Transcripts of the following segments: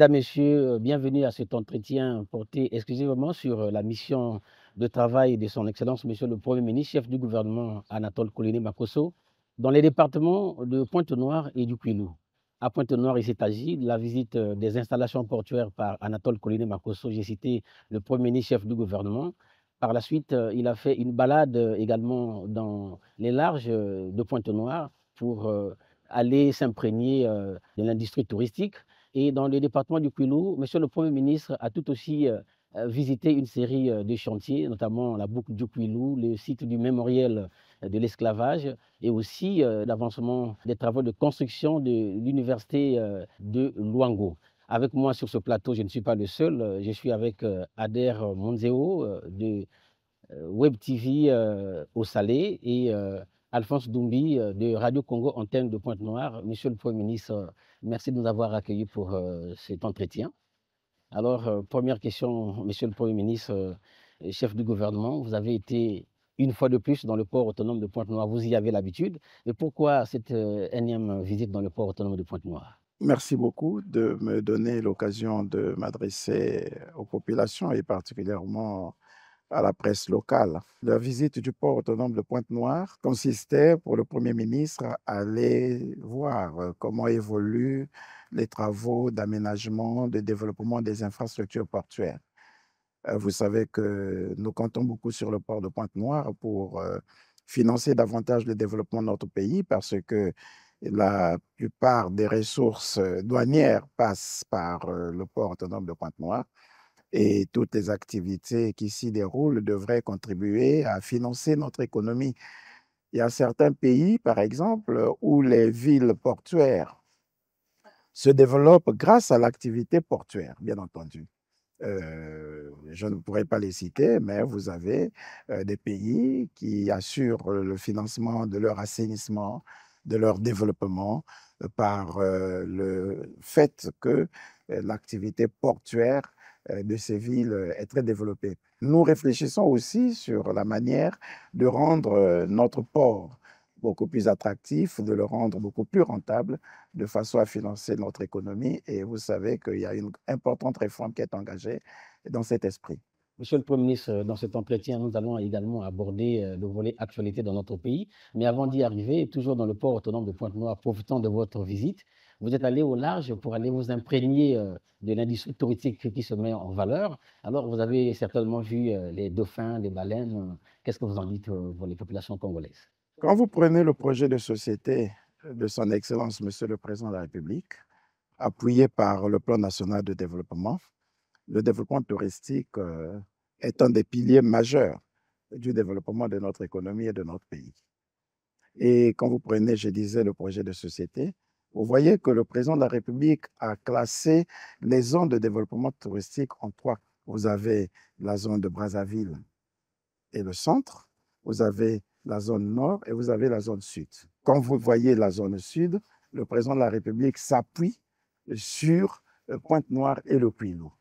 Mesdames, Messieurs, bienvenue à cet entretien porté exclusivement sur la mission de travail de son Excellence, Monsieur le Premier ministre, chef du gouvernement Anatole Kouliné Makosso, dans les départements de Pointe-Noire et du Kouilou. À Pointe-Noire, il s'est agi de la visite des installations portuaires par Anatole Kouliné Makosso. J'ai cité le Premier ministre, chef du gouvernement. Par la suite, il a fait une balade également dans les larges de Pointe-Noire pour aller s'imprégner de l'industrie touristique. Et dans le département du Kouilou, Monsieur le Premier ministre a tout aussi visité une série de chantiers, notamment la boucle du Kouilou, le site du mémorial de l'esclavage et aussi l'avancement des travaux de construction de l'université de Luango. Avec moi sur ce plateau, je ne suis pas le seul, je suis avec Ader Monzeo de Web TV au Salé et Alphonse Doumbi de Radio Congo Antenne de Pointe-Noire. Monsieur le Premier ministre, merci de nous avoir accueillis pour cet entretien. Alors, première question, Monsieur le Premier ministre, chef du gouvernement, vous avez été une fois de plus dans le port autonome de Pointe-Noire, vous y avez l'habitude. Mais pourquoi cette énième visite dans le port autonome de Pointe-Noire? Merci beaucoup de me donner l'occasion de m'adresser aux populations et particulièrement à la presse locale. La visite du port autonome de Pointe-Noire consistait pour le Premier ministre à aller voir comment évoluent les travaux d'aménagement, de développement des infrastructures portuaires. Vous savez que nous comptons beaucoup sur le port de Pointe-Noire pour financer davantage le développement de notre pays parce que la plupart des ressources douanières passent par le port autonome de Pointe-Noire et toutes les activités qui s'y déroulent devraient contribuer à financer notre économie. Il y a certains pays, par exemple, où les villes portuaires se développent grâce à l'activité portuaire, bien entendu. Je ne pourrais pas les citer, mais vous avez des pays qui assurent le financement de leur assainissement, de leur développement par le fait que l'activité portuaire de ces villes est très développée. Nous réfléchissons aussi sur la manière de rendre notre port beaucoup plus attractif, de le rendre beaucoup plus rentable, de façon à financer notre économie. Et vous savez qu'il y a une importante réforme qui est engagée dans cet esprit. Monsieur le Premier ministre, dans cet entretien, nous allons également aborder le volet actualité dans notre pays. Mais avant d'y arriver, toujours dans le port autonome de Pointe-Noire, profitant de votre visite, vous êtes allé au large pour aller vous imprégner de l'industrie touristique qui se met en valeur. Alors, vous avez certainement vu les dauphins, les baleines. Qu'est-ce que vous en dites pour les populations congolaises? Quand vous prenez le projet de société de son Excellence, Monsieur le Président de la République, appuyé par le Plan national de développement, le développement touristique est un des piliers majeurs du développement de notre économie et de notre pays. Et quand vous prenez, je disais, le projet de société, vous voyez que le président de la République a classé les zones de développement touristique en trois. Vous avez la zone de Brazzaville et le centre, vous avez la zone nord et vous avez la zone sud. Quand vous voyez la zone sud, le président de la République s'appuie sur Pointe-Noire et le Kouilou,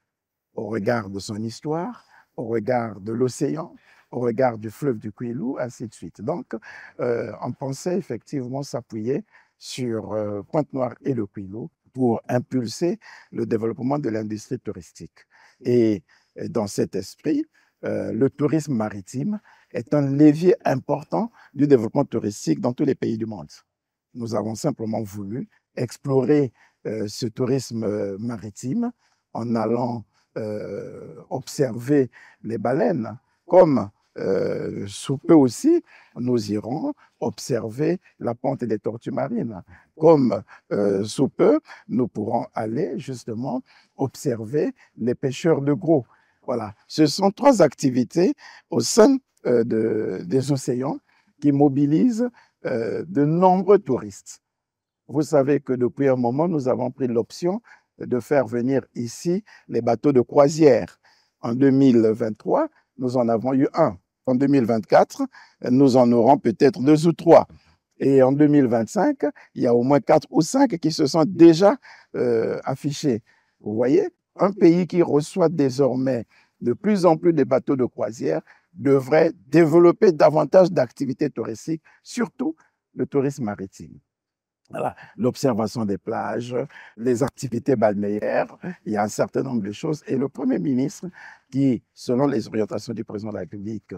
au regard de son histoire, au regard de l'océan, au regard du fleuve du Kouilou, ainsi de suite. Donc, on pensait effectivement s'appuyer sur Pointe-Noire et le Kouilou pour impulser le développement de l'industrie touristique. Et dans cet esprit, le tourisme maritime est un levier important du développement touristique dans tous les pays du monde. Nous avons simplement voulu explorer ce tourisme maritime en allant observer les baleines, comme sous peu aussi, nous irons observer la ponte des tortues marines. Comme sous peu, nous pourrons aller justement observer les pêcheurs de gros. Voilà, ce sont trois activités au sein des océans qui mobilisent de nombreux touristes. Vous savez que depuis un moment, nous avons pris l'option de faire venir ici les bateaux de croisière. En 2023, nous en avons eu un. En 2024, nous en aurons peut-être 2 ou 3. Et en 2025, il y a au moins 4 ou 5 qui se sont déjà affichés. Vous voyez, un pays qui reçoit désormais de plus en plus de bateaux de croisière devrait développer davantage d'activités touristiques, surtout le tourisme maritime. Voilà, l'observation des plages, les activités balnéaires, il y a un certain nombre de choses. Et le Premier ministre, qui, selon les orientations du président de la République,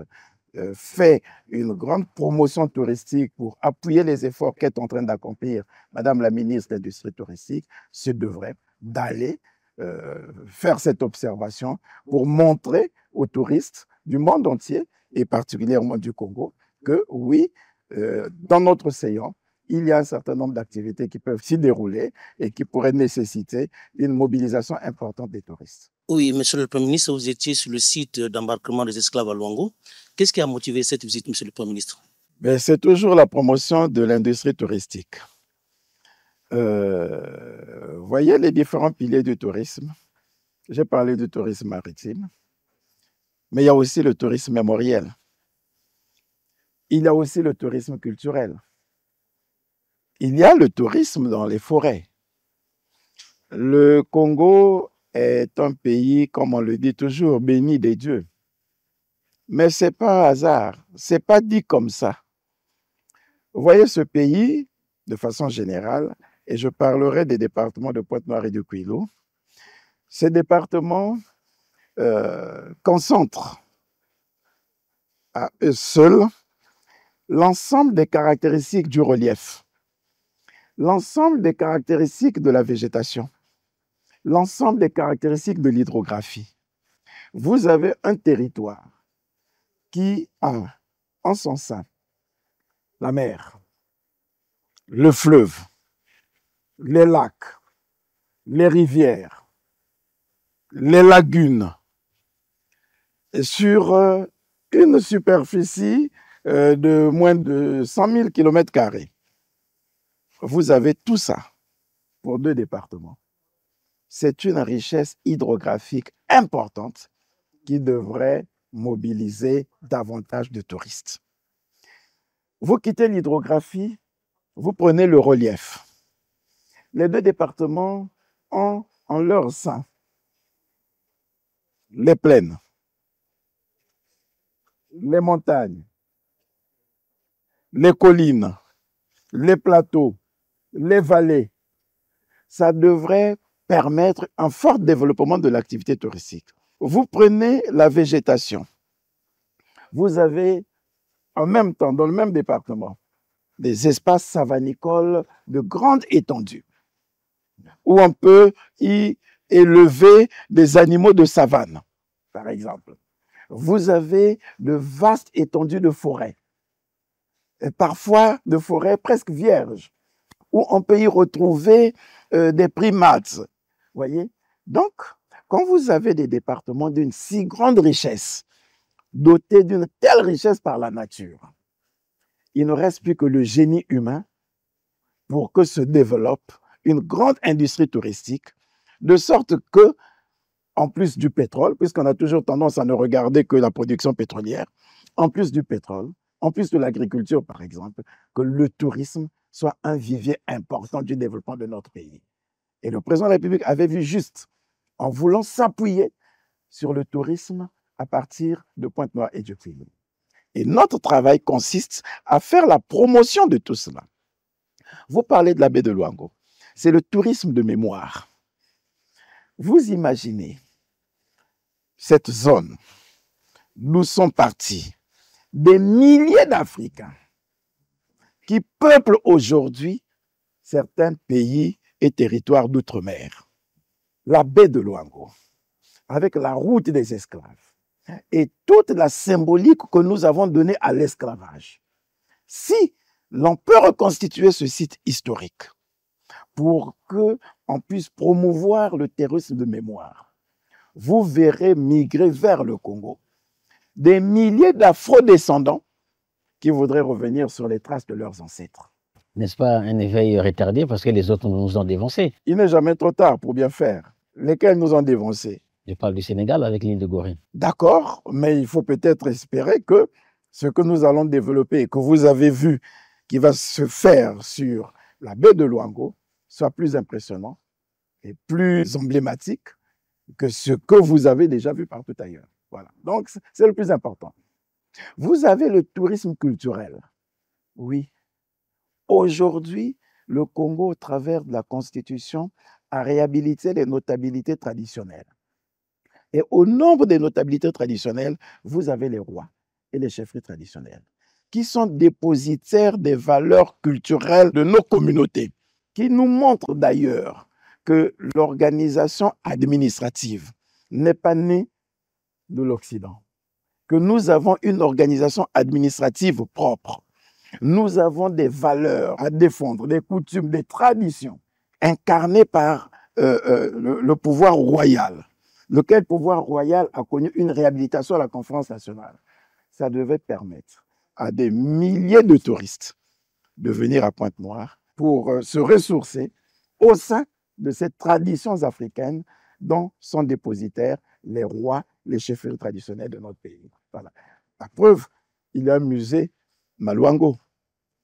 fait une grande promotion touristique pour appuyer les efforts qu'est en train d'accomplir Madame la ministre de l'Industrie touristique, se devrait d'aller faire cette observation pour montrer aux touristes du monde entier, et particulièrement du Congo, que oui, dans notre séance, il y a un certain nombre d'activités qui peuvent s'y dérouler et qui pourraient nécessiter une mobilisation importante des touristes. Oui, monsieur le Premier ministre, vous étiez sur le site d'embarquement des esclaves à Luango. Qu'est-ce qui a motivé cette visite, monsieur le Premier ministre? C'est toujours la promotion de l'industrie touristique. Voyez les différents piliers du tourisme. J'ai parlé du tourisme maritime, mais il y a aussi le tourisme mémoriel. Il y a aussi le tourisme culturel. Il y a le tourisme dans les forêts. Le Congo est un pays, comme on le dit toujours, béni des dieux. Mais ce n'est pas un hasard, ce n'est pas dit comme ça. Vous voyez ce pays, de façon générale, et je parlerai des départements de Pointe-Noire et de Kwilu. Ces départements concentrent à eux seuls l'ensemble des caractéristiques du relief, l'ensemble des caractéristiques de la végétation, l'ensemble des caractéristiques de l'hydrographie. Vous avez un territoire qui a en son sein la mer, le fleuve, les lacs, les rivières, les lagunes, et sur une superficie de moins de 100 000 km². Vous avez tout ça pour 2 départements. C'est une richesse hydrographique importante qui devrait mobiliser davantage de touristes. Vous quittez l'hydrographie, vous prenez le relief. Les 2 départements ont en leur sein les plaines, les montagnes, les collines, les plateaux, les vallées. Ça devrait permettre un fort développement de l'activité touristique. Vous prenez la végétation. Vous avez en même temps, dans le même département, des espaces savanicoles de grande étendue, où on peut y élever des animaux de savane, par exemple. Vous avez de vastes étendues de forêts, et parfois de forêts presque vierges, où on peut y retrouver des primates. Voyez? Donc, quand vous avez des départements d'une si grande richesse, dotés d'une telle richesse par la nature, il ne reste plus que le génie humain pour que se développe une grande industrie touristique, de sorte que, en plus du pétrole, puisqu'on a toujours tendance à ne regarder que la production pétrolière, en plus du pétrole, en plus de l'agriculture, par exemple, que le tourisme soit un vivier important du développement de notre pays. Et le président de la République avait vu juste, en voulant s'appuyer sur le tourisme à partir de Pointe-Noire et de Kwilu. Et notre travail consiste à faire la promotion de tout cela. Vous parlez de la baie de Luango. C'est le tourisme de mémoire. Vous imaginez cette zone d'où sont partis des milliers d'Africains qui peuplent aujourd'hui certains pays et territoires d'outre-mer. La baie de Luango, avec la route des esclaves et toute la symbolique que nous avons donnée à l'esclavage. Si l'on peut reconstituer ce site historique pour qu'on puisse promouvoir le tourisme de mémoire, vous verrez migrer vers le Congo des milliers d'afro-descendants qui voudraient revenir sur les traces de leurs ancêtres. N'est-ce pas un éveil retardé parce que les autres nous ont dévancés? Il n'est jamais trop tard pour bien faire. Lesquels nous ont dévancés? Je parle du Sénégal avec l'île de Gorée. D'accord, mais il faut peut-être espérer que ce que nous allons développer et que vous avez vu qui va se faire sur la baie de Luango soit plus impressionnant et plus emblématique que ce que vous avez déjà vu partout ailleurs. Voilà. Donc, c'est le plus important. Vous avez le tourisme culturel. Oui. Aujourd'hui, le Congo, au travers de la Constitution, a réhabilité les notabilités traditionnelles. Et au nombre des notabilités traditionnelles, vous avez les rois et les chefferies traditionnelles, qui sont dépositaires des valeurs culturelles de nos communautés, qui nous montrent d'ailleurs que l'organisation administrative n'est pas née de l'Occident, que nous avons une organisation administrative propre. Nous avons des valeurs à défendre, des coutumes, des traditions incarnées par le pouvoir royal, lequel pouvoir royal a connu une réhabilitation à la conférence nationale. Ça devait permettre à des milliers de touristes de venir à Pointe-Noire pour se ressourcer au sein de ces traditions africaines dont sont dépositaires les rois, les chefferies traditionnelles de notre pays. Voilà. La preuve, il y a un musée Maluango.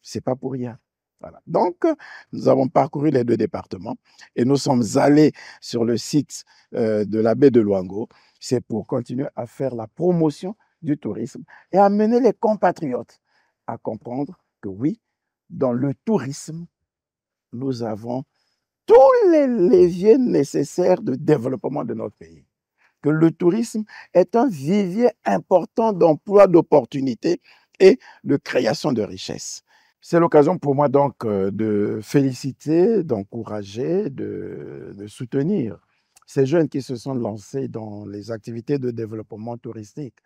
Ce n'est pas pour rien. Voilà. Donc, nous avons parcouru les 2 départements et nous sommes allés sur le site de la baie de Luango. C'est pour continuer à faire la promotion du tourisme et amener les compatriotes à comprendre que oui, dans le tourisme, nous avons tous les leviers nécessaires de développement de notre pays. Que le tourisme est un vivier important d'emplois, d'opportunités et de création de richesses. C'est l'occasion pour moi donc de féliciter, d'encourager, de soutenir ces jeunes qui se sont lancés dans les activités de développement touristique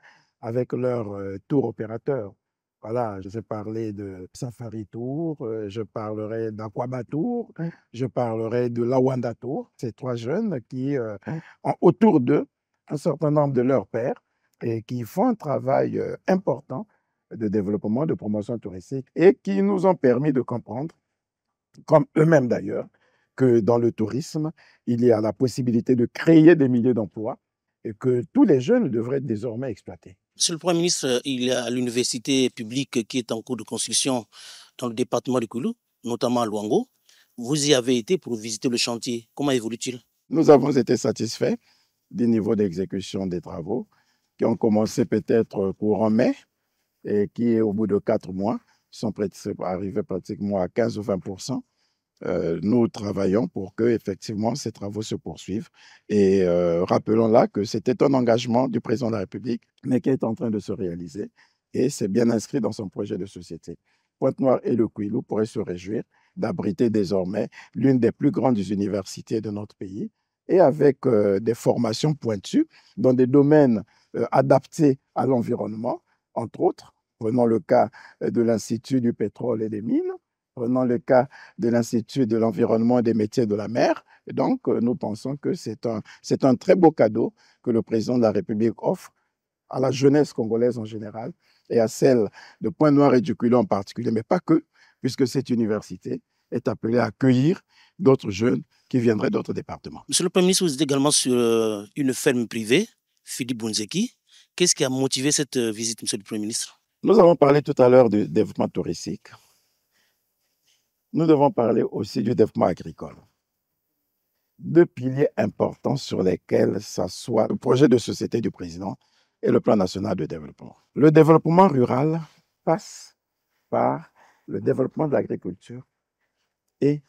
avec leur tour opérateur. Voilà, je vais parler de Safari Tour, je parlerai d'Aquaba Tour, je parlerai de Lawanda Tour. Ces 3 jeunes qui ont autour d'eux un certain nombre de leurs pairs et qui font un travail important de développement, de promotion touristique et qui nous ont permis de comprendre, comme eux-mêmes d'ailleurs, que dans le tourisme, il y a la possibilité de créer des milliers d'emplois et que tous les jeunes devraient être désormais exploités. Monsieur le Premier ministre, il y a l'université publique qui est en cours de construction dans le département de Kwilu, notamment à Luango. Vous y avez été pour visiter le chantier. Comment évolue-t-il? Nous avons été satisfaits du niveau d'exécution des travaux qui ont commencé peut-être courant mai et qui, au bout de 4 mois, sont arrivés pratiquement à 15 ou 20%. Nous travaillons pour que effectivement ces travaux se poursuivent. Et rappelons là que c'était un engagement du président de la République, mais qui est en train de se réaliser. Et c'est bien inscrit dans son projet de société. Pointe-Noire et le Kwilu pourraient se réjouir d'abriter désormais l'une des plus grandes universités de notre pays et avec des formations pointues dans des domaines adaptés à l'environnement, entre autres. Prenons le cas de l'Institut du pétrole et des mines. Prenons le cas de l'Institut de l'environnement et des métiers de la mer. Et donc, nous pensons que c'est un très beau cadeau que le président de la République offre à la jeunesse congolaise en général et à celle de Pointe-Noire et du Kwilu en particulier, mais pas que, puisque cette université est appelée à accueillir d'autres jeunes qui viendraient d'autres départements. Monsieur le Premier ministre, vous êtes également sur une ferme privée, Philippe Bunzeki. Qu'est-ce qui a motivé cette visite, Monsieur le Premier ministre? Nous avons parlé tout à l'heure du développement touristique. Nous devons parler aussi du développement agricole. 2 piliers importants sur lesquels s'assoit le projet de société du président et le plan national de développement. Le développement rural passe par le développement de l'agriculture et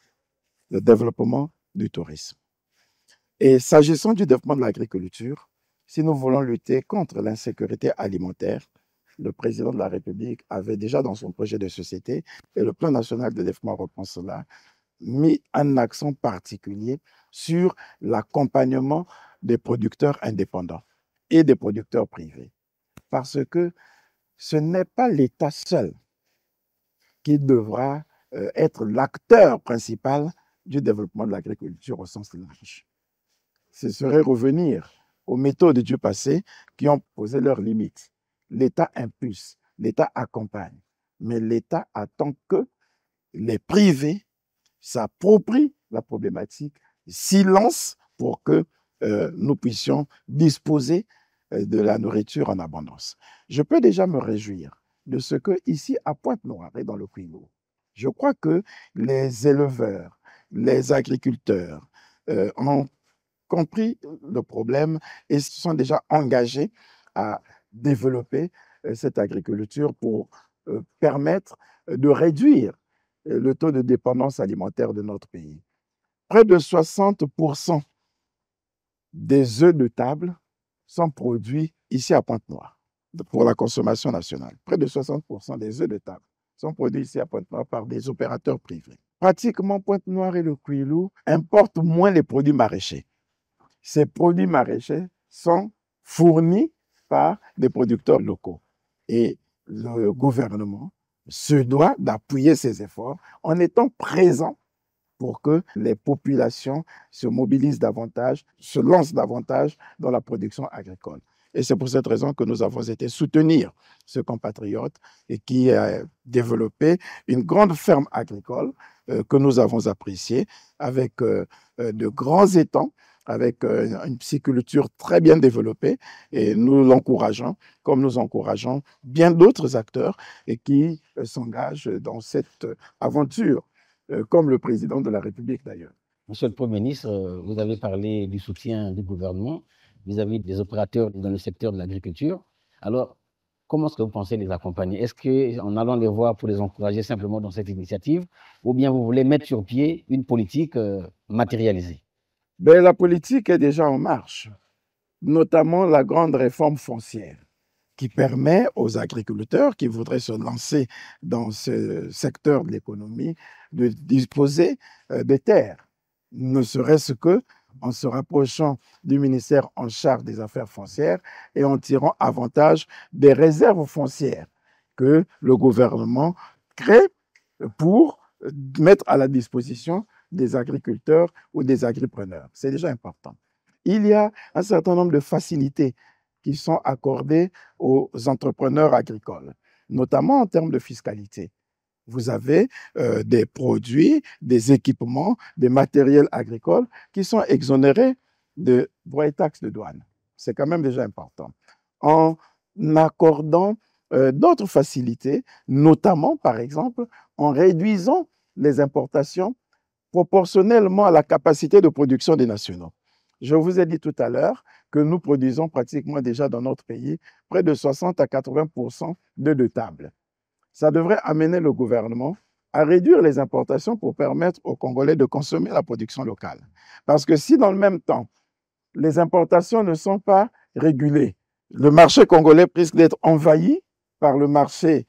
le développement du tourisme. Et s'agissant du développement de l'agriculture, si nous voulons lutter contre l'insécurité alimentaire, le président de la République avait déjà dans son projet de société, et le plan national de développement reprend cela, mis un accent particulier sur l'accompagnement des producteurs indépendants et des producteurs privés. Parce que ce n'est pas l'État seul qui devra être l'acteur principal du développement de l'agriculture au sens large. Ce serait revenir aux méthodes du passé qui ont posé leurs limites. L'État impulse, l'État accompagne, mais l'État attend que les privés s'approprient la problématique, s'y lancent pour que nous puissions disposer de la nourriture en abondance. Je peux déjà me réjouir de ce que ici à Pointe-Noire et dans le Kwilu, je crois que les éleveurs, les agriculteurs ont compris le problème et se sont déjà engagés à développer cette agriculture pour permettre de réduire le taux de dépendance alimentaire de notre pays. Près de 60% des œufs de table sont produits ici à Pointe-Noire pour la consommation nationale. Près de 60% des œufs de table sont produits ici à Pointe-Noire par des opérateurs privés. Pratiquement, Pointe-Noire et le Kouilou importent moins les produits maraîchers. Ces produits maraîchers sont fournis par des producteurs locaux. Et le gouvernement se doit d'appuyer ces efforts en étant présent pour que les populations se mobilisent davantage, se lancent davantage dans la production agricole. Et c'est pour cette raison que nous avons été soutenir ce compatriote et qui a développé une grande ferme agricole que nous avons appréciée avec de grands étangs, avec une pisciculture très bien développée, et nous l'encourageons, comme nous encourageons bien d'autres acteurs et qui s'engagent dans cette aventure, comme le président de la République d'ailleurs. Monsieur le Premier ministre, vous avez parlé du soutien du gouvernement vis-à-vis des opérateurs dans le secteur de l'agriculture. Alors, comment est-ce que vous pensez les accompagner? Est-ce qu'en allant les voir pour les encourager simplement dans cette initiative, ou bien vous voulez mettre sur pied une politique matérialisée? Ben, la politique est déjà en marche, notamment la grande réforme foncière qui permet aux agriculteurs qui voudraient se lancer dans ce secteur de l'économie de disposer des terres, ne serait-ce que en se rapprochant du ministère en charge des affaires foncières et en tirant avantage des réserves foncières que le gouvernement crée pour mettre à la disposition des agriculteurs ou des agripreneurs. C'est déjà important. Il y a un certain nombre de facilités qui sont accordées aux entrepreneurs agricoles, notamment en termes de fiscalité. Vous avez des produits, des équipements, des matériels agricoles qui sont exonérés de droits et taxes de douane. C'est quand même déjà important. En accordant d'autres facilités, notamment, par exemple, en réduisant les importations proportionnellement à la capacité de production des nationaux. Je vous ai dit tout à l'heure que nous produisons pratiquement déjà dans notre pays près de 60 à 80% d'œufs de table. Ça devrait amener le gouvernement à réduire les importations pour permettre aux Congolais de consommer la production locale. Parce que si dans le même temps, les importations ne sont pas régulées, le marché congolais risque d'être envahi par le marché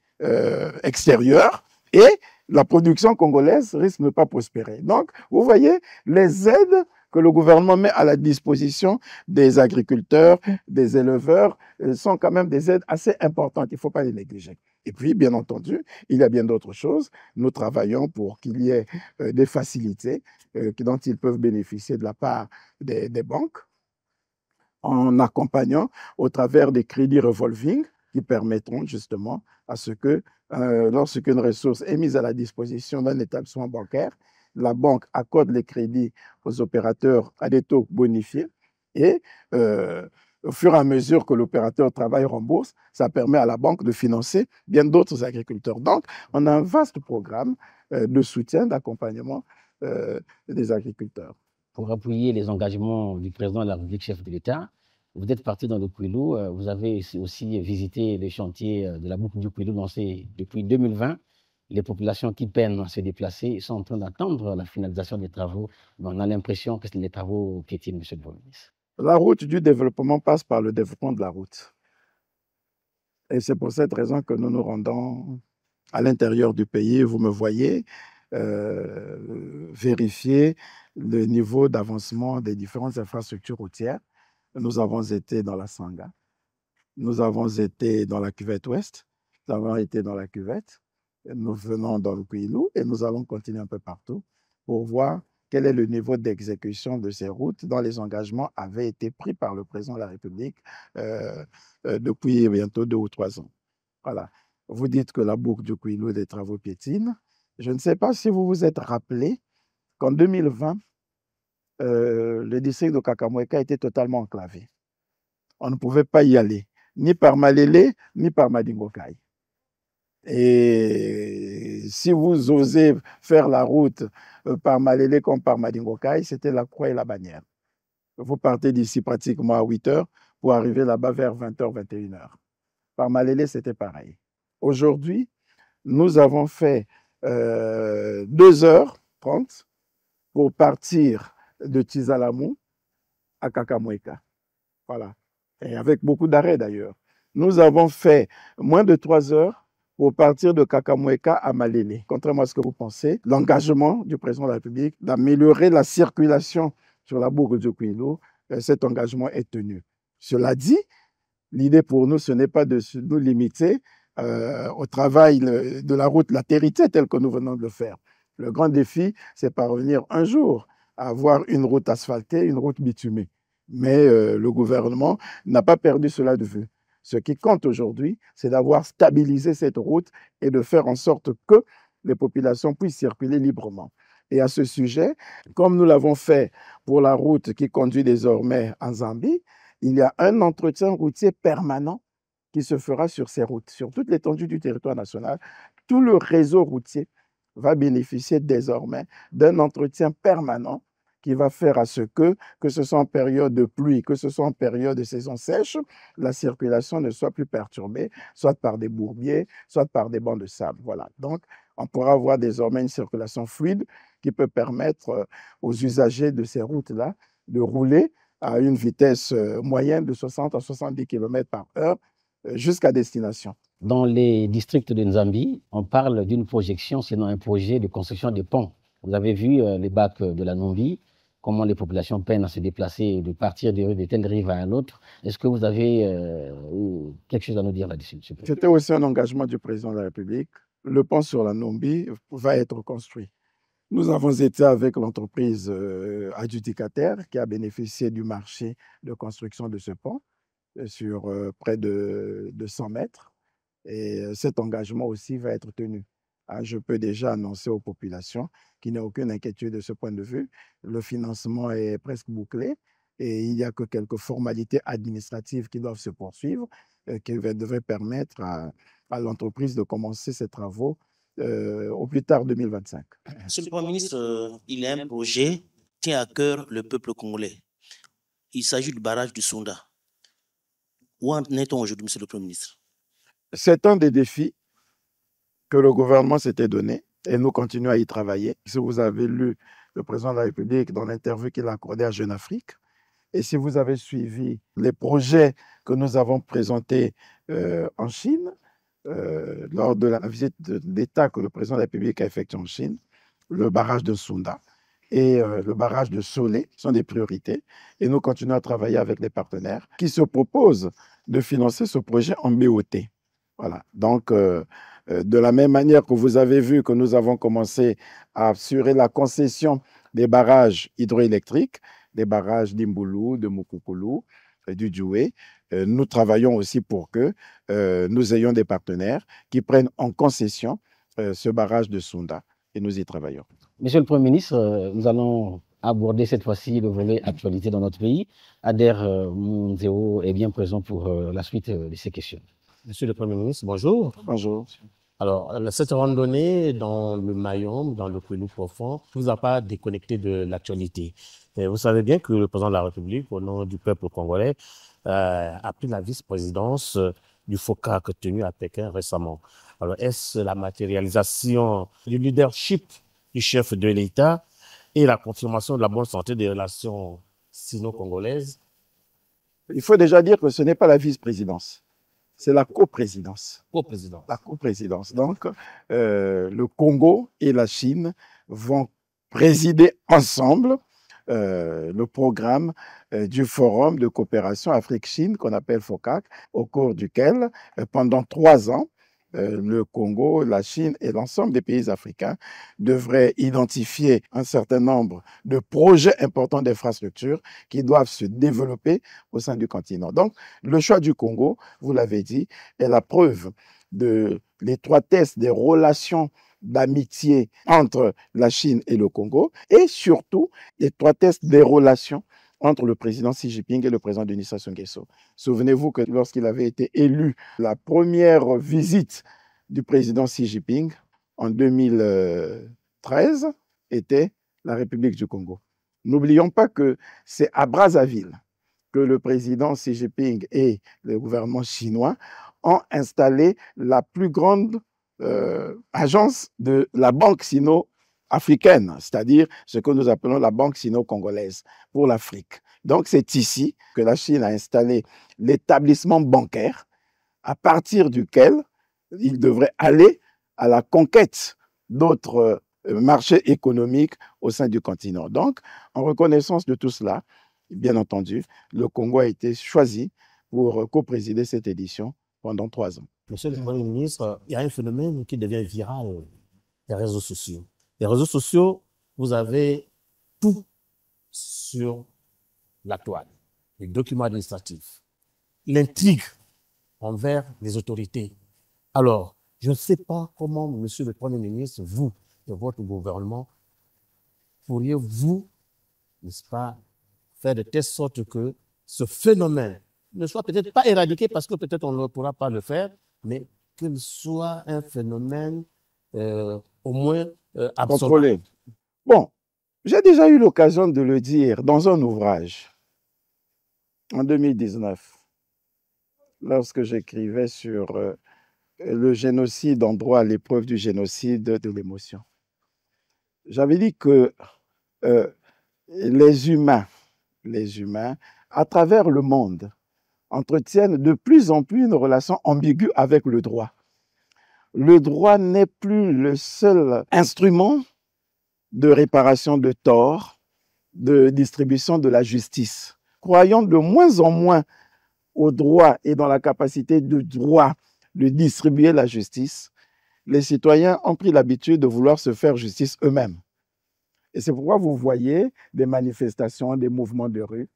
extérieur et la production congolaise risque de ne pas prospérer. Donc, vous voyez, les aides que le gouvernement met à la disposition des agriculteurs, des éleveurs, sont quand même des aides assez importantes. Il ne faut pas les négliger. Et puis, bien entendu, il y a bien d'autres choses. Nous travaillons pour qu'il y ait des facilités dont ils peuvent bénéficier de la part des banques, en accompagnant au travers des crédits revolving qui permettront justement à ce que, lorsqu'une ressource est mise à la disposition d'un établissement bancaire, la banque accorde les crédits aux opérateurs à des taux bonifiés et au fur et à mesure que l'opérateur travaille rembourse, ça permet à la banque de financer bien d'autres agriculteurs. Donc, on a un vaste programme de soutien, d'accompagnement des agriculteurs. Pour appuyer les engagements du président de la République, chef de l'État, vous êtes parti dans le Kouilou, vous avez aussi visité les chantiers de la boucle du Kouilou lancé depuis 2020. Les populations qui peinent à se déplacer sont en train d'attendre la finalisation des travaux. Mais on a l'impression que les travaux piétinent, monsieur le Premier ministre. La route du développement passe par le développement de la route. Et c'est pour cette raison que nous nous rendons à l'intérieur du pays. Vous me voyez vérifier le niveau d'avancement des différentes infrastructures routières. Nous avons été dans la Sanga, nous avons été dans la cuvette ouest, nous avons été dans la cuvette, nous venons dans le Kouilou et nous allons continuer un peu partout pour voir quel est le niveau d'exécution de ces routes dont les engagements avaient été pris par le président de la République depuis bientôt 2 ou 3 ans. Voilà. Vous dites que la boucle du Kouilou des travaux piétinent. Je ne sais pas si vous vous êtes rappelé qu'en 2020, le district de Kakamweka était totalement enclavé. On ne pouvait pas y aller, ni par Malélé, ni par Madingokai. Et si vous osez faire la route par Malélé comme par Madingokai, c'était la croix et la bannière. Vous partez d'ici pratiquement à 8 heures pour arriver là-bas vers 20h, 21h. Par Malélé, c'était pareil. Aujourd'hui, nous avons fait 2h30 pour partir de Tizalamou à Kakamweka. Voilà. Et avec beaucoup d'arrêts d'ailleurs. Nous avons fait moins de 3 heures pour partir de Kakamweka à Malélé. Contrairement à ce que vous pensez, l'engagement du président de la République d'améliorer la circulation sur la boucle du Kouilou, cet engagement est tenu. Cela dit, l'idée pour nous, ce n'est pas de nous limiter au travail de la route latérité telle que nous venons de le faire. Le grand défi, c'est parvenir un jour à avoir une route asphaltée, une route bitumée. Mais le gouvernement n'a pas perdu cela de vue. Ce qui compte aujourd'hui, c'est d'avoir stabilisé cette route et de faire en sorte que les populations puissent circuler librement. Et à ce sujet, comme nous l'avons fait pour la route qui conduit désormais en Zambie, il y a un entretien routier permanent qui se fera sur ces routes, sur toute l'étendue du territoire national. Tout le réseau routier va bénéficier désormais d'un entretien permanent qui va faire à ce que ce soit en période de pluie, que ce soit en période de saison sèche, la circulation ne soit plus perturbée, soit par des bourbiers, soit par des bancs de sable. Voilà. Donc, on pourra avoir désormais une circulation fluide qui peut permettre aux usagers de ces routes-là de rouler à une vitesse moyenne de 60 à 70 km/h jusqu'à destination. Dans les districts de Nzambi, on parle d'une projection, sinon un projet de construction de ponts. Vous avez vu les bacs de la Nombi, comment les populations peinent à se déplacer, de partir de telle rive à un autre. Est-ce que vous avez quelque chose à nous dire là-dessus? C'était aussi un engagement du président de la République. Le pont sur la Nombi va être construit. Nous avons été avec l'entreprise adjudicataire qui a bénéficié du marché de construction de ce pont sur près de 100 mètres. Et cet engagement aussi va être tenu. Je peux déjà annoncer aux populations qu'il n'y a aucune inquiétude de ce point de vue. Le financement est presque bouclé et il n'y a que quelques formalités administratives qui doivent se poursuivre, qui devraient permettre à l'entreprise de commencer ses travaux au plus tard 2025. Monsieur le Premier ministre, il y a un projet qui tient à cœur le peuple congolais. Il s'agit du barrage du Sonda. Où en est-on aujourd'hui, monsieur le Premier ministre? C'est un des défis que le gouvernement s'était donné et nous continuons à y travailler. Si vous avez lu le président de la République dans l'interview qu'il a accordée à Jeune Afrique, et si vous avez suivi les projets que nous avons présentés en Chine, lors de la visite d'État que le président de la République a effectuée en Chine, le barrage de Sunda et le barrage de Solé sont des priorités. Et nous continuons à travailler avec les partenaires qui se proposent de financer ce projet en BOT. Voilà. Donc, de la même manière que vous avez vu que nous avons commencé à assurer la concession des barrages hydroélectriques, des barrages d'Imbulu, de Mukukulu, du Djoué, nous travaillons aussi pour que nous ayons des partenaires qui prennent en concession ce barrage de Sunda et nous y travaillons. Monsieur le Premier ministre, nous allons aborder cette fois-ci le volet actualité dans notre pays. Ader Mounzeo est bien présent pour la suite de ces questions. Monsieur le Premier ministre, bonjour. Bonjour. Alors, cette randonnée dans le Mayombe, dans le Kouilou profond, ne vous a pas déconnecté de l'actualité. Vous savez bien que le président de la République, au nom du peuple congolais, a pris la vice-présidence du FOCAC tenu à Pékin récemment. Alors, est-ce la matérialisation du leadership du chef de l'État et la confirmation de la bonne santé des relations sino-congolaises? Il faut déjà dire que ce n'est pas la vice-présidence. C'est la coprésidence. La coprésidence. Donc, le Congo et la Chine vont présider ensemble le programme du Forum de coopération Afrique-Chine qu'on appelle FOCAC, au cours duquel, pendant 3 ans, le Congo, la Chine et l'ensemble des pays africains devraient identifier un certain nombre de projets importants d'infrastructures qui doivent se développer au sein du continent. Donc, le choix du Congo, vous l'avez dit, est la preuve de l'étroitesse des relations d'amitié entre la Chine et le Congo et surtout l'étroitesse des relations entre le président Xi Jinping et le président Denis Sassou Nguesso. Souvenez-vous que lorsqu'il avait été élu, la première visite du président Xi Jinping en 2013 était la République du Congo. N'oublions pas que c'est à Brazzaville que le président Xi Jinping et le gouvernement chinois ont installé la plus grande agence de la Banque sino-africaine, c'est-à-dire ce que nous appelons la Banque sino-congolaise pour l'Afrique. Donc, c'est ici que la Chine a installé l'établissement bancaire à partir duquel il devrait aller à la conquête d'autres marchés économiques au sein du continent. Donc, en reconnaissance de tout cela, bien entendu, le Congo a été choisi pour co-présider cette édition pendant 3 ans. Monsieur le Premier ministre, il y a un phénomène qui devient viral, les réseaux sociaux. Les réseaux sociaux, vous avez tout sur la toile, les documents administratifs, l'intrigue envers les autorités. Alors, je ne sais pas comment, monsieur le Premier ministre, vous et votre gouvernement, pourriez-vous, n'est-ce pas, faire de telle sorte que ce phénomène ne soit peut-être pas éradiqué parce que peut-être on ne pourra pas le faire, mais qu'il soit un phénomène au moins contrôlé. Bon, j'ai déjà eu l'occasion de le dire dans un ouvrage en 2019, lorsque j'écrivais sur le génocide en droit à l'épreuve du génocide de l'émotion. J'avais dit que les humains, à travers le monde, entretiennent de plus en plus une relation ambiguë avec le droit. Le droit n'est plus le seul instrument de réparation de torts, de distribution de la justice. Croyant de moins en moins au droit et dans la capacité du droit de distribuer la justice, les citoyens ont pris l'habitude de vouloir se faire justice eux-mêmes. Et c'est pourquoi vous voyez des manifestations, des mouvements de rue.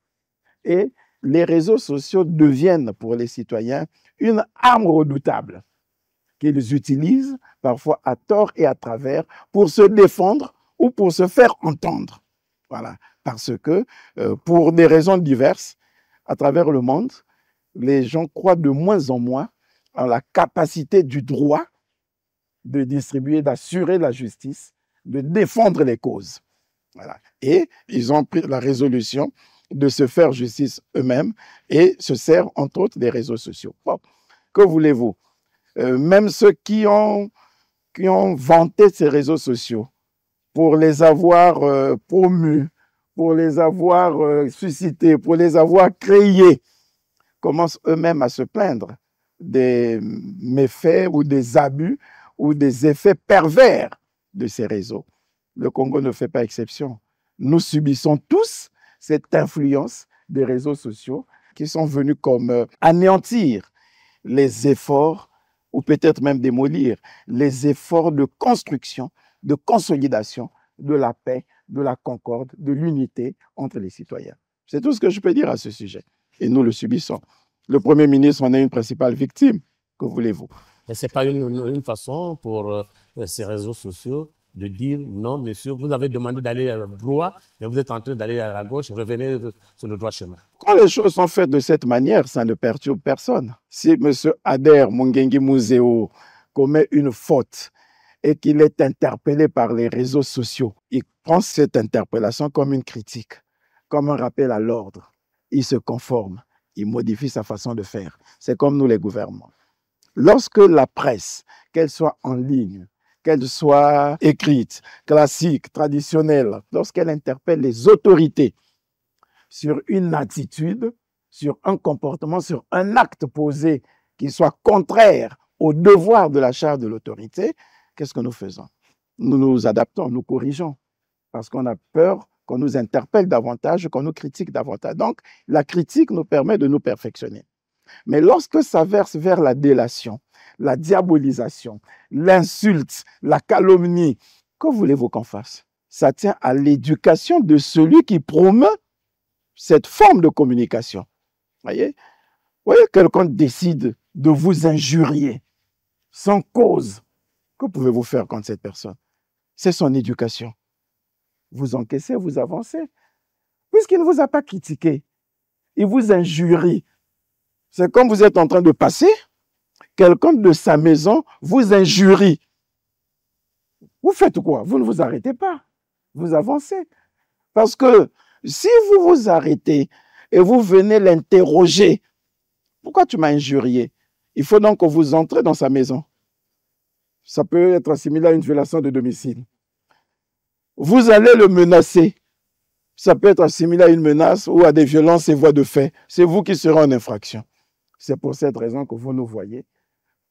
Et les réseaux sociaux deviennent pour les citoyens une arme redoutable qu'ils utilisent parfois à tort et à travers pour se défendre ou pour se faire entendre. Voilà. Parce que pour des raisons diverses, à travers le monde, les gens croient de moins en moins en la capacité du droit de distribuer, d'assurer la justice, de défendre les causes. Voilà. Et ils ont pris la résolution de se faire justice eux-mêmes et se servent entre autres des réseaux sociaux. Bon, que voulez-vous? Même ceux qui ont vanté ces réseaux sociaux pour les avoir promus, pour les avoir suscités, pour les avoir créés, commencent eux-mêmes à se plaindre des méfaits ou des abus ou des effets pervers de ces réseaux. Le Congo ne fait pas exception. Nous subissons tous cette influence des réseaux sociaux qui sont venus comme anéantir les efforts ou peut-être même démolir les efforts de construction, de consolidation de la paix, de la concorde, de l'unité entre les citoyens. C'est tout ce que je peux dire à ce sujet. Et nous le subissons. Le Premier ministre en est une principale victime. Que voulez-vous? Mais ce n'est pas une façon pour ces réseaux sociaux de dire non, monsieur, vous avez demandé d'aller à la droite, mais vous êtes en train d'aller à la gauche, revenez sur le droit chemin. Quand les choses sont faites de cette manière, ça ne perturbe personne. Si M. Ader Mungengi Muzeo commet une faute et qu'il est interpellé par les réseaux sociaux, il prend cette interpellation comme une critique, comme un rappel à l'ordre. Il se conforme, il modifie sa façon de faire. C'est comme nous les gouvernements. Lorsque la presse, qu'elle soit en ligne, qu'elle soit écrite, classique, traditionnelle, lorsqu'elle interpelle les autorités sur une attitude, sur un comportement, sur un acte posé qui soit contraire au devoir de la charge de l'autorité, qu'est-ce que nous faisons? Nous nous adaptons, nous corrigeons, parce qu'on a peur qu'on nous interpelle davantage, qu'on nous critique davantage. Donc, la critique nous permet de nous perfectionner. Mais lorsque ça verse vers la délation, la diabolisation, l'insulte, la calomnie, que voulez-vous qu'on fasse? Ça tient à l'éducation de celui qui promeut cette forme de communication. Voyez, quelqu'un décide de vous injurier sans cause. Que pouvez-vous faire contre cette personne? C'est son éducation. Vous encaissez, vous avancez. Puisqu'il ne vous a pas critiqué, il vous injurie. C'est comme vous êtes en train de passer, quelqu'un de sa maison vous injurie. Vous faites quoi? Vous ne vous arrêtez pas. Vous avancez. Parce que si vous vous arrêtez et vous venez l'interroger, pourquoi tu m'as injurié? Il faut donc que vous entrez dans sa maison. Ça peut être assimilé à une violation de domicile. Vous allez le menacer. Ça peut être assimilé à une menace ou à des violences et voies de fait. C'est vous qui serez en infraction. C'est pour cette raison que vous nous voyez.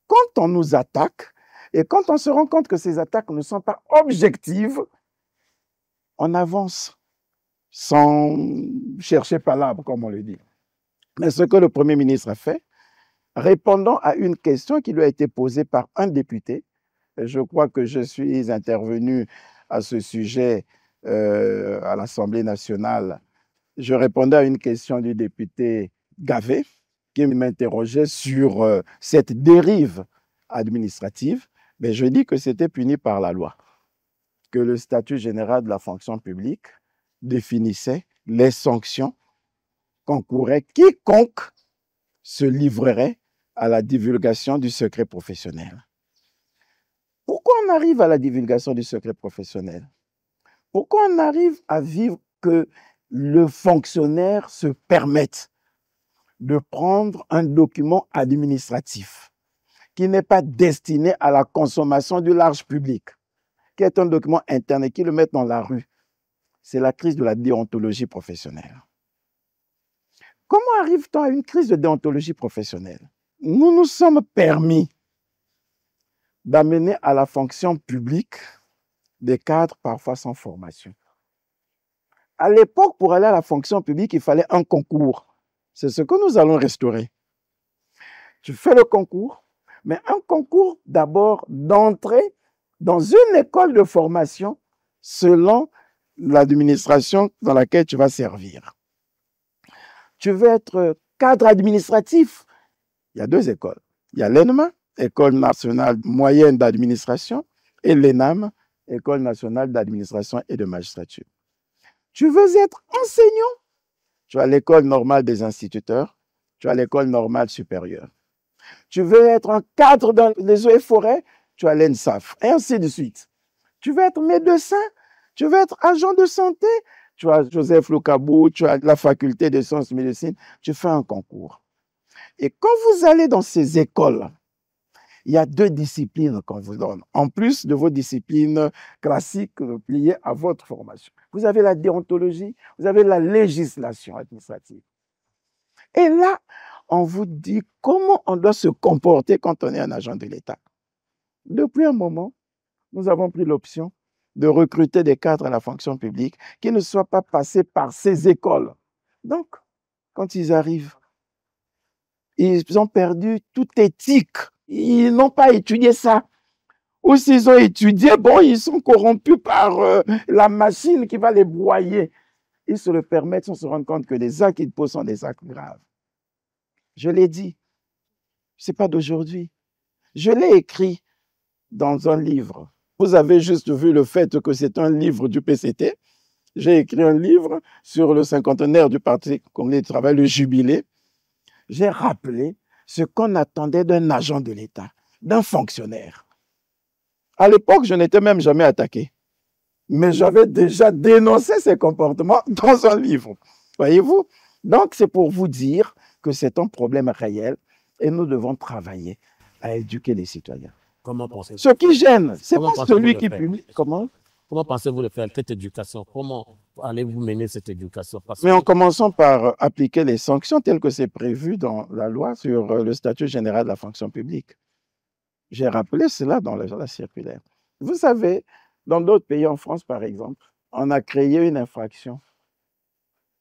Quand on nous attaque et quand on se rend compte que ces attaques ne sont pas objectives, on avance sans chercher palabre, comme on le dit. Mais ce que le Premier ministre a fait, répondant à une question qui lui a été posée par un député, et je crois que je suis intervenu à ce sujet à l'Assemblée nationale, je répondais à une question du député Gavet qui m'interrogeait sur cette dérive administrative, mais je dis que c'était puni par la loi, que le statut général de la fonction publique définissait les sanctions qu'encourait quiconque se livrerait à la divulgation du secret professionnel. Pourquoi on arrive à la divulgation du secret professionnel? Pourquoi on arrive à vivre que le fonctionnaire se permette de prendre un document administratif qui n'est pas destiné à la consommation du large public, qui est un document interne et qui le met dans la rue? C'est la crise de la déontologie professionnelle. Comment arrive-t-on à une crise de déontologie professionnelle? Nous nous sommes permis d'amener à la fonction publique des cadres parfois sans formation. À l'époque, pour aller à la fonction publique, il fallait un concours. C'est ce que nous allons restaurer. Tu fais le concours, mais un concours d'abord d'entrée dans une école de formation selon l'administration dans laquelle tu vas servir. Tu veux être cadre administratif. Il y a deux écoles. Il y a l'ENMA, École nationale moyenne d'administration, et l'ENAM, École nationale d'administration et de magistrature. Tu veux être enseignant, tu as l'école normale des instituteurs, tu as l'école normale supérieure. Tu veux être un cadre dans les eaux et forêts, tu as l'ENSAF, et ainsi de suite. Tu veux être médecin, tu veux être agent de santé, tu as Joseph Lokabou, tu as la faculté de sciences médecine, tu fais un concours. Et quand vous allez dans ces écoles, il y a deux disciplines qu'on vous donne, en plus de vos disciplines classiques liées à votre formation. Vous avez la déontologie, vous avez la législation administrative. Et là, on vous dit comment on doit se comporter quand on est un agent de l'État. Depuis un moment, nous avons pris l'option de recruter des cadres à la fonction publique qui ne soient pas passés par ces écoles. Donc, quand ils arrivent, ils ont perdu toute éthique. Ils n'ont pas étudié ça. Ou s'ils ont étudié, bon, ils sont corrompus par la machine qui va les broyer. Ils se le permettent sans se rendre compte que les actes qu'ils posent sont des actes graves. Je l'ai dit, ce n'est pas d'aujourd'hui. Je l'ai écrit dans un livre. Vous avez juste vu le fait que c'est un livre du PCT. J'ai écrit un livre sur le cinquantenaire du Parti congolais du travail, le jubilé. J'ai rappelé ce qu'on attendait d'un agent de l'État, d'un fonctionnaire. À l'époque, je n'étais même jamais attaqué. Mais j'avais déjà dénoncé ces comportements dans un livre. Voyez-vous? Donc, c'est pour vous dire que c'est un problème réel et nous devons travailler à éduquer les citoyens. Comment pensez-vous? Ce qui gêne, c'est pas celui qui publie. Comment pensez-vous de faire cette éducation? Comment allez-vous mener cette éducation? Mais en commençant par appliquer les sanctions telles que c'est prévu dans la loi sur le statut général de la fonction publique. J'ai rappelé cela dans la circulaire. Vous savez, dans d'autres pays, en France par exemple, on a créé une infraction,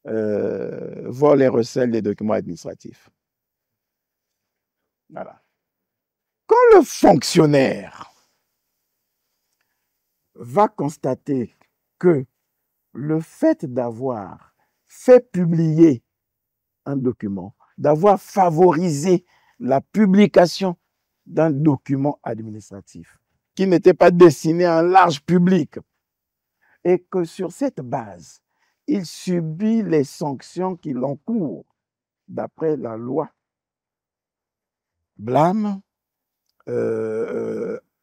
vol et recel des documents administratifs. Voilà. Quand le fonctionnaire va constater que le fait d'avoir fait publier un document, d'avoir favorisé la publication d'un document administratif qui n'était pas destiné à un large public, et que sur cette base, il subit les sanctions qui l'encourent d'après la loi. Blâme,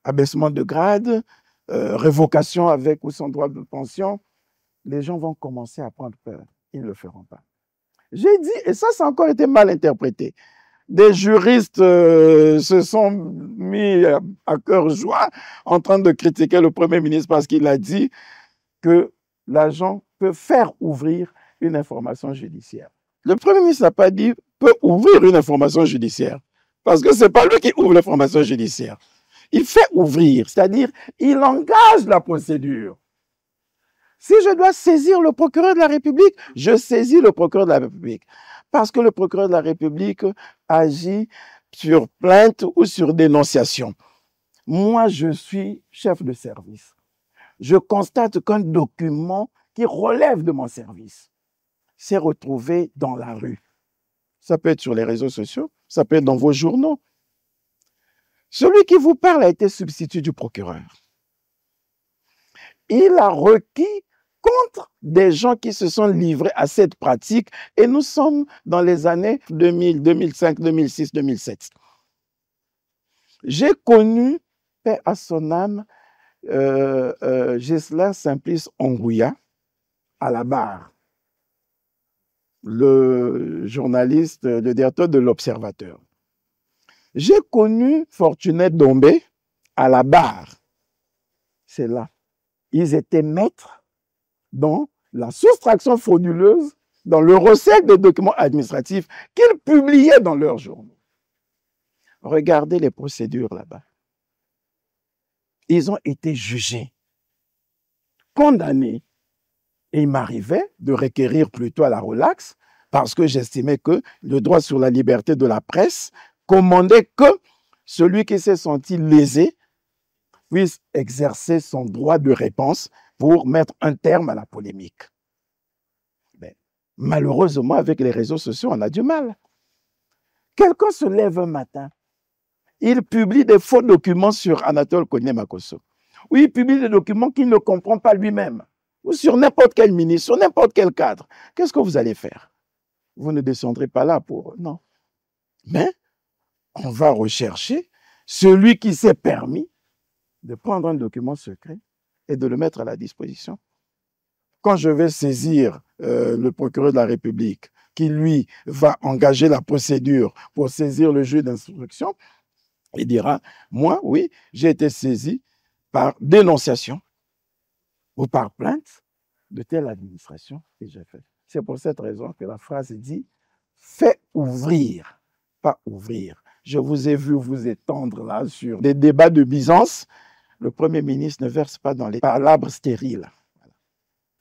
abaissement de grade, révocation avec ou sans droit de pension, les gens vont commencer à prendre peur. Ils ne le feront pas. J'ai dit, et ça a encore été mal interprété, Des juristes se sont mis à cœur joie en train de critiquer le Premier ministre parce qu'il a dit que l'agent peut faire ouvrir une information judiciaire. Le Premier ministre n'a pas dit peut ouvrir une information judiciaire parce que ce n'est pas lui qui ouvre l'information judiciaire. Il fait ouvrir, c'est-à-dire il engage la procédure. Si je dois saisir le procureur de la République, je saisis le procureur de la République. Parce que le procureur de la République agit sur plainte ou sur dénonciation. Moi, je suis chef de service. Je constate qu'un document qui relève de mon service s'est retrouvé dans la rue. Ça peut être sur les réseaux sociaux, ça peut être dans vos journaux. Celui qui vous parle a été substitut du procureur. Il a requis contre des gens qui se sont livrés à cette pratique et nous sommes dans les années 2000, 2005, 2006, 2007. J'ai connu, paix à son âme, Ghislain Simplice Ongouya à la barre, le journaliste, le directeur de l'Observateur. J'ai connu Fortuné Dombé à la barre. C'est là. Ils étaient maîtres dans la soustraction frauduleuse, dans le recel des documents administratifs qu'ils publiaient dans leurs journaux. Regardez les procédures là-bas. Ils ont été jugés, condamnés. Et il m'arrivait de requérir plutôt à la relaxe parce que j'estimais que le droit sur la liberté de la presse commandait que celui qui s'est senti lésé puisse exercer son droit de réponse pour mettre un terme à la polémique. Mais malheureusement, avec les réseaux sociaux, on a du mal. Quelqu'un se lève un matin, il publie des faux documents sur Anatole Kone Makosso, ou il publie des documents qu'il ne comprend pas lui-même, ou sur n'importe quel ministre, sur n'importe quel cadre. Qu'est-ce que vous allez faire? Vous ne descendrez pas là pour... Non. Mais on va rechercher celui qui s'est permis de prendre un document secret et de le mettre à la disposition. Quand je vais saisir le procureur de la République, qui lui va engager la procédure pour saisir le juge d'instruction, il dira, moi, oui, j'ai été saisi par dénonciation ou par plainte de telle administration que j'ai fait. C'est pour cette raison que la phrase dit « fais ouvrir », pas « ouvrir ». Je vous ai vu vous étendre là sur des débats de Byzance. Le Premier ministre ne verse pas dans les palabres stériles. Voilà.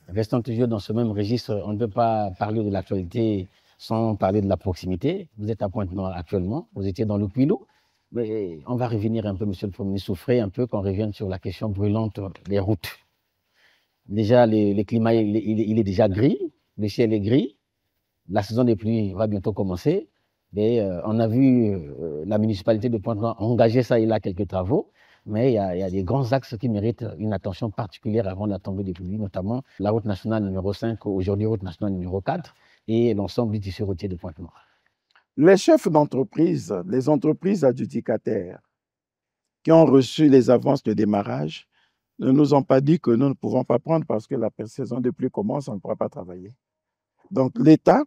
Restons toujours dans ce même registre. On ne peut pas parler de l'actualité sans parler de la proximité. Vous êtes à Pointe-Noire actuellement, vous étiez dans le Kouilou. Mais on va revenir un peu, monsieur le Premier ministre, souffrez un peu qu'on revienne sur la question brûlante des routes. Déjà, le climat, il est déjà gris, le ciel est gris, la saison des pluies va bientôt commencer. Mais on a vu la municipalité de Pointe-Noire engager ça et là quelques travaux, mais il y a des grands axes qui méritent une attention particulière avant la tombée des pluies, notamment la route nationale numéro 5, aujourd'hui route nationale numéro 4, et l'ensemble du tissu routier de Pointe-Noire. Les chefs d'entreprise, les entreprises adjudicataires qui ont reçu les avances de démarrage ne nous ont pas dit que nous ne pouvons pas prendre parce que la saison de pluie commence, on ne pourra pas travailler. Donc l'État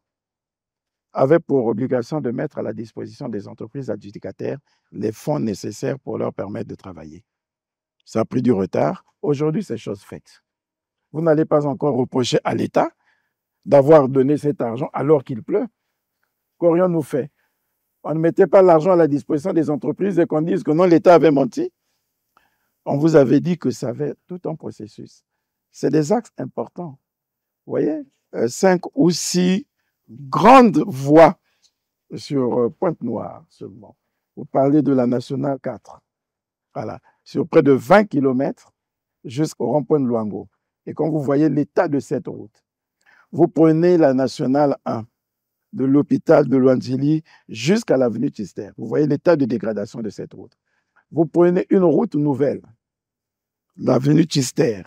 avait pour obligation de mettre à la disposition des entreprises adjudicataires les fonds nécessaires pour leur permettre de travailler. Ça a pris du retard. Aujourd'hui, c'est chose faite. Vous n'allez pas encore reprocher à l'État d'avoir donné cet argent alors qu'il pleut. Qu'aurions-nous fait? On ne mettait pas l'argent à la disposition des entreprises et qu'on dise que non, l'État avait menti. On vous avait dit que ça avait tout un processus. C'est des axes importants. Vous voyez, 5 ou 6 grandes voies sur Pointe-Noire seulement. Vous parlez de la Nationale 4. Voilà, sur près de 20 km jusqu'au rond-point de Luango. Et quand vous voyez l'état de cette route, vous prenez la Nationale 1 de l'hôpital de Luanzili jusqu'à l'avenue Tchister. Vous voyez l'état de dégradation de cette route. Vous prenez une route nouvelle, l'avenue Tchister,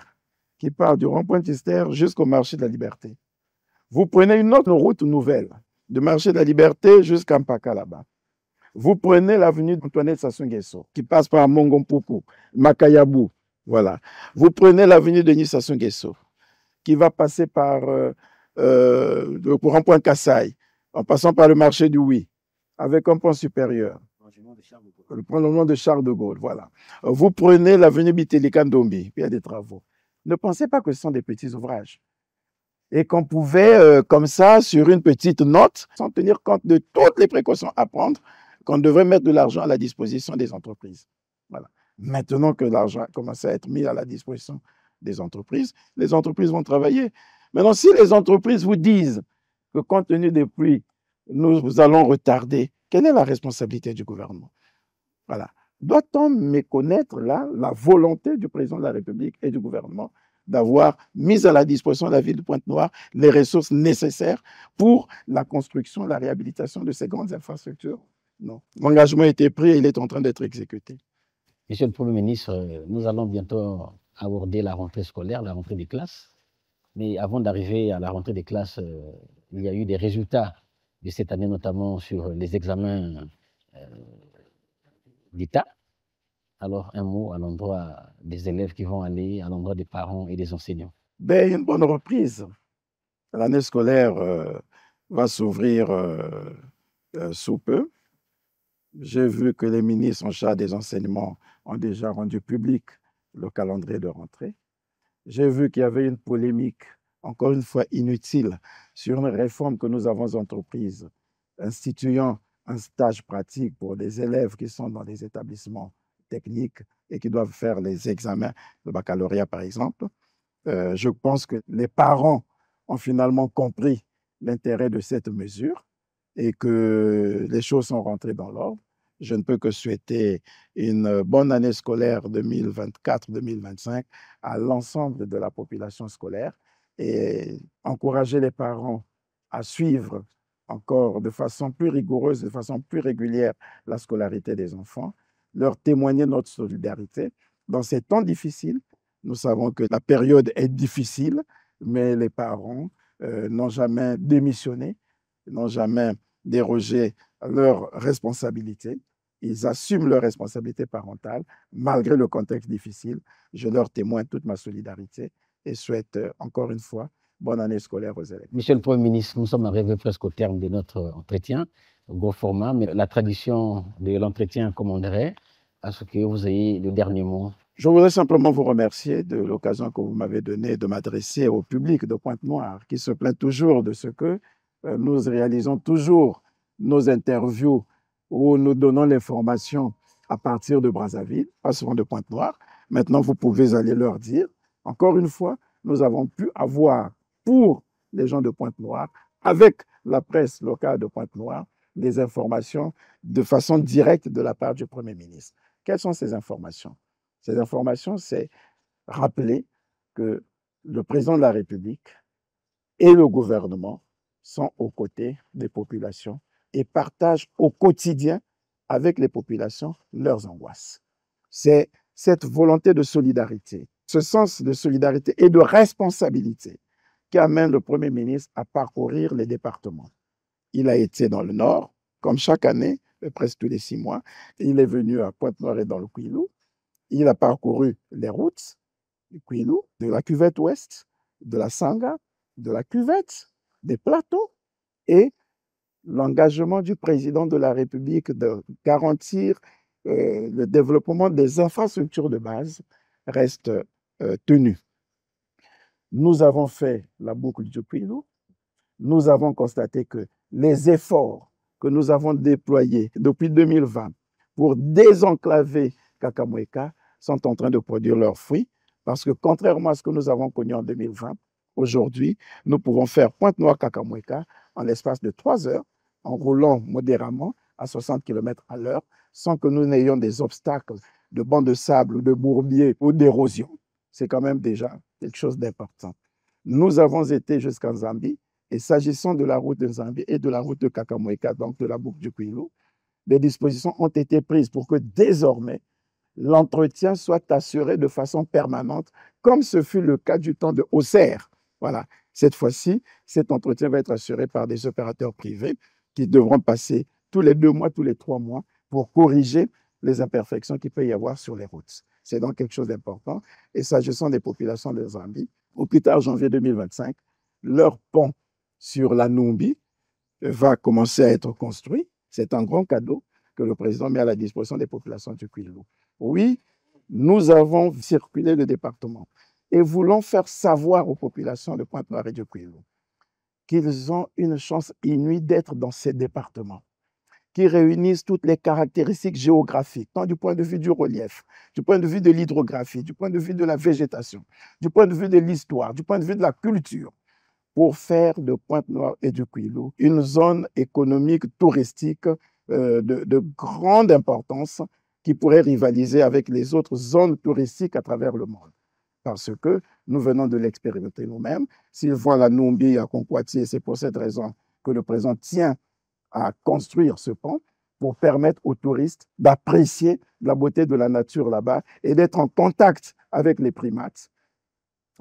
qui part du rond-point Tchister jusqu'au marché de la Liberté. Vous prenez une autre route nouvelle, du marché de la Liberté jusqu'à Mpaka là-bas. Vous prenez l'avenue d'Antoinette Sassou Nguesso, qui passe par Mongompoupou, Makayabou, voilà. Vous prenez l'avenue de Denis Sassou Nguesso, qui va passer par le rond-point Kassai, en passant par le marché du Oui, avec un pont supérieur. Le prolongement de Charles de Gaulle, voilà. Vous prenez l'avenue Bitelika Ndombi, puis il y a des travaux. Ne pensez pas que ce sont des petits ouvrages. Et qu'on pouvait, comme ça, sur une petite note, sans tenir compte de toutes les précautions à prendre, qu'on devrait mettre de l'argent à la disposition des entreprises. Voilà. Maintenant que l'argent commence à être mis à la disposition des entreprises, les entreprises vont travailler. Maintenant, si les entreprises vous disent que compte tenu des pluies, nous allons retarder, quelle est la responsabilité du gouvernement? Voilà. Doit-on méconnaître là la volonté du président de la République et du gouvernement d'avoir mis à la disposition de la ville de Pointe-Noire les ressources nécessaires pour la construction, la réhabilitation de ces grandes infrastructures? Non. L'engagement a été pris et il est en train d'être exécuté. Monsieur le Premier ministre, nous allons bientôt aborder la rentrée scolaire, la rentrée des classes. Mais avant d'arriver à la rentrée des classes, il y a eu des résultats de cette année, notamment sur les examens d'État. Alors, un mot à l'endroit des élèves qui vont aller, à l'endroit des parents et des enseignants. Ben, une bonne reprise. L'année scolaire va s'ouvrir sous peu. J'ai vu que les ministres en charge des enseignements ont déjà rendu public le calendrier de rentrée. J'ai vu qu'il y avait une polémique, encore une fois inutile, sur une réforme que nous avons entreprise, instituant un stage pratique pour des élèves qui sont dans des établissements techniques et qui doivent faire les examens de baccalauréat, par exemple. Je pense que les parents ont finalement compris l'intérêt de cette mesure et que les choses sont rentrées dans l'ordre. Je ne peux que souhaiter une bonne année scolaire 2024-2025 à l'ensemble de la population scolaire et encourager les parents à suivre encore de façon plus rigoureuse, de façon plus régulière la scolarité des enfants, leur témoigner notre solidarité. Dans ces temps difficiles, nous savons que la période est difficile, mais les parents n'ont jamais démissionné, n'ont jamais dérogé à leurs responsabilités. Ils assument leurs responsabilités parentales malgré le contexte difficile. Je leur témoigne toute ma solidarité et souhaite encore une fois bonne année scolaire aux élèves. Monsieur le Premier ministre, nous sommes arrivés presque au terme de notre entretien, gros format, mais la tradition de l'entretien commanderait à ce que vous ayez le dernier mot. Je voudrais simplement vous remercier de l'occasion que vous m'avez donnée de m'adresser au public de Pointe-Noire, qui se plaint toujours de ce que nous réalisons toujours nos interviews où nous donnons l'information à partir de Brazzaville, pas souvent de Pointe-Noire. Maintenant, vous pouvez aller leur dire, encore une fois, nous avons pu avoir pour les gens de Pointe-Noire, avec la presse locale de Pointe-Noire, des informations de façon directe de la part du Premier ministre. Quelles sont ces informations? Ces informations, c'est rappeler que le président de la République et le gouvernement sont aux côtés des populations et partagent au quotidien avec les populations leurs angoisses. C'est cette volonté de solidarité, ce sens de solidarité et de responsabilité qui amène le Premier ministre à parcourir les départements. Il a été dans le Nord, comme chaque année, presque tous les 6 mois. Il est venu à Pointe-Noire et dans le Kouilou. Il a parcouru les routes du Kouilou, de la cuvette ouest, de la Sanga, de la cuvette, des plateaux et l'engagement du président de la République de garantir le développement des infrastructures de base reste tenu. Nous avons fait la boucle du Kouilou. Nous avons constaté que les efforts que nous avons déployés depuis 2020 pour désenclaver Kakamweka sont en train de produire leurs fruits parce que contrairement à ce que nous avons connu en 2020, aujourd'hui, nous pouvons faire Pointe-Noire-Kakamweka en l'espace de 3 heures en roulant modérément à 60 km à l'heure sans que nous n'ayons des obstacles de bancs de sable ou de bourbiers ou d'érosion. C'est quand même déjà quelque chose d'important. Nous avons été jusqu'en Zambie et s'agissant de la route de Zambie et de la route de Kakamweka, donc de la boucle du Kouilou, des dispositions ont été prises pour que désormais, l'entretien soit assuré de façon permanente, comme ce fut le cas du temps de Auxerre. Voilà. Cette fois-ci, cet entretien va être assuré par des opérateurs privés qui devront passer tous les 2 mois, tous les 3 mois pour corriger les imperfections qu'il peut y avoir sur les routes. C'est donc quelque chose d'important. Et s'agissant des populations de Zambie, au plus tard janvier 2025, leur pont sur la Numbi va commencer à être construit C'est un grand cadeau que le président met à la disposition des populations du Kwilu. Oui, nous avons circulé le département et voulons faire savoir aux populations de Pointe-Noire et du Kwilu qu'ils ont une chance inouïe d'être dans ces départements qui réunissent toutes les caractéristiques géographiques, tant du point de vue du relief, du point de vue de l'hydrographie, du point de vue de la végétation, du point de vue de l'histoire, du point de vue de la culture, pour faire de Pointe-Noire et du Kwilu une zone économique touristique de grande importance qui pourrait rivaliser avec les autres zones touristiques à travers le monde. Parce que nous venons de l'expérimenter nous-mêmes. S'ils voient la Numbi à Concoatier, c'est pour cette raison que le président tient à construire ce pont pour permettre aux touristes d'apprécier la beauté de la nature là-bas et d'être en contact avec les primates,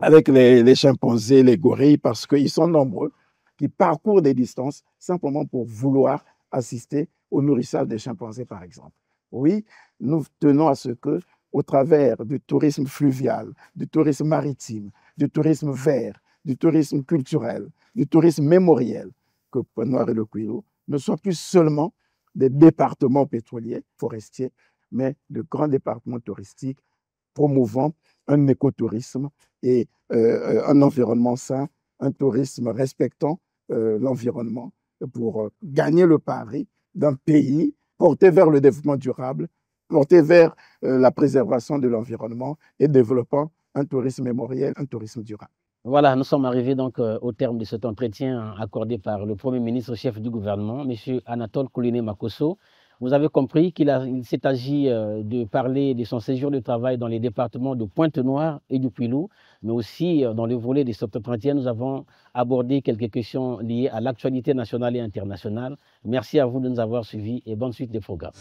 avec les chimpanzés, les gorilles, parce qu'ils sont nombreux qui parcourent des distances simplement pour vouloir assister au nourrissage des chimpanzés, par exemple. Oui, nous tenons à ce que, au travers du tourisme fluvial, du tourisme maritime, du tourisme vert, du tourisme culturel, du tourisme mémoriel, que Pointe-Noire et le Kwilu ne soient plus seulement des départements pétroliers, forestiers, mais de grands départements touristiques promouvant un écotourisme et un environnement sain, un tourisme respectant l'environnement pour gagner le pari d'un pays porté vers le développement durable, porté vers la préservation de l'environnement et développant un tourisme mémoriel, un tourisme durable. Voilà, nous sommes arrivés donc au terme de cet entretien accordé par le Premier ministre chef du gouvernement, M. Anatole Kouliné Makosso. Vous avez compris qu'il s'est agi de parler de son séjour de travail dans les départements de Pointe-Noire et du Kwilu, mais aussi dans le volet de cet entretien, nous avons abordé quelques questions liées à l'actualité nationale et internationale. Merci à vous de nous avoir suivis et bonne suite des programmes.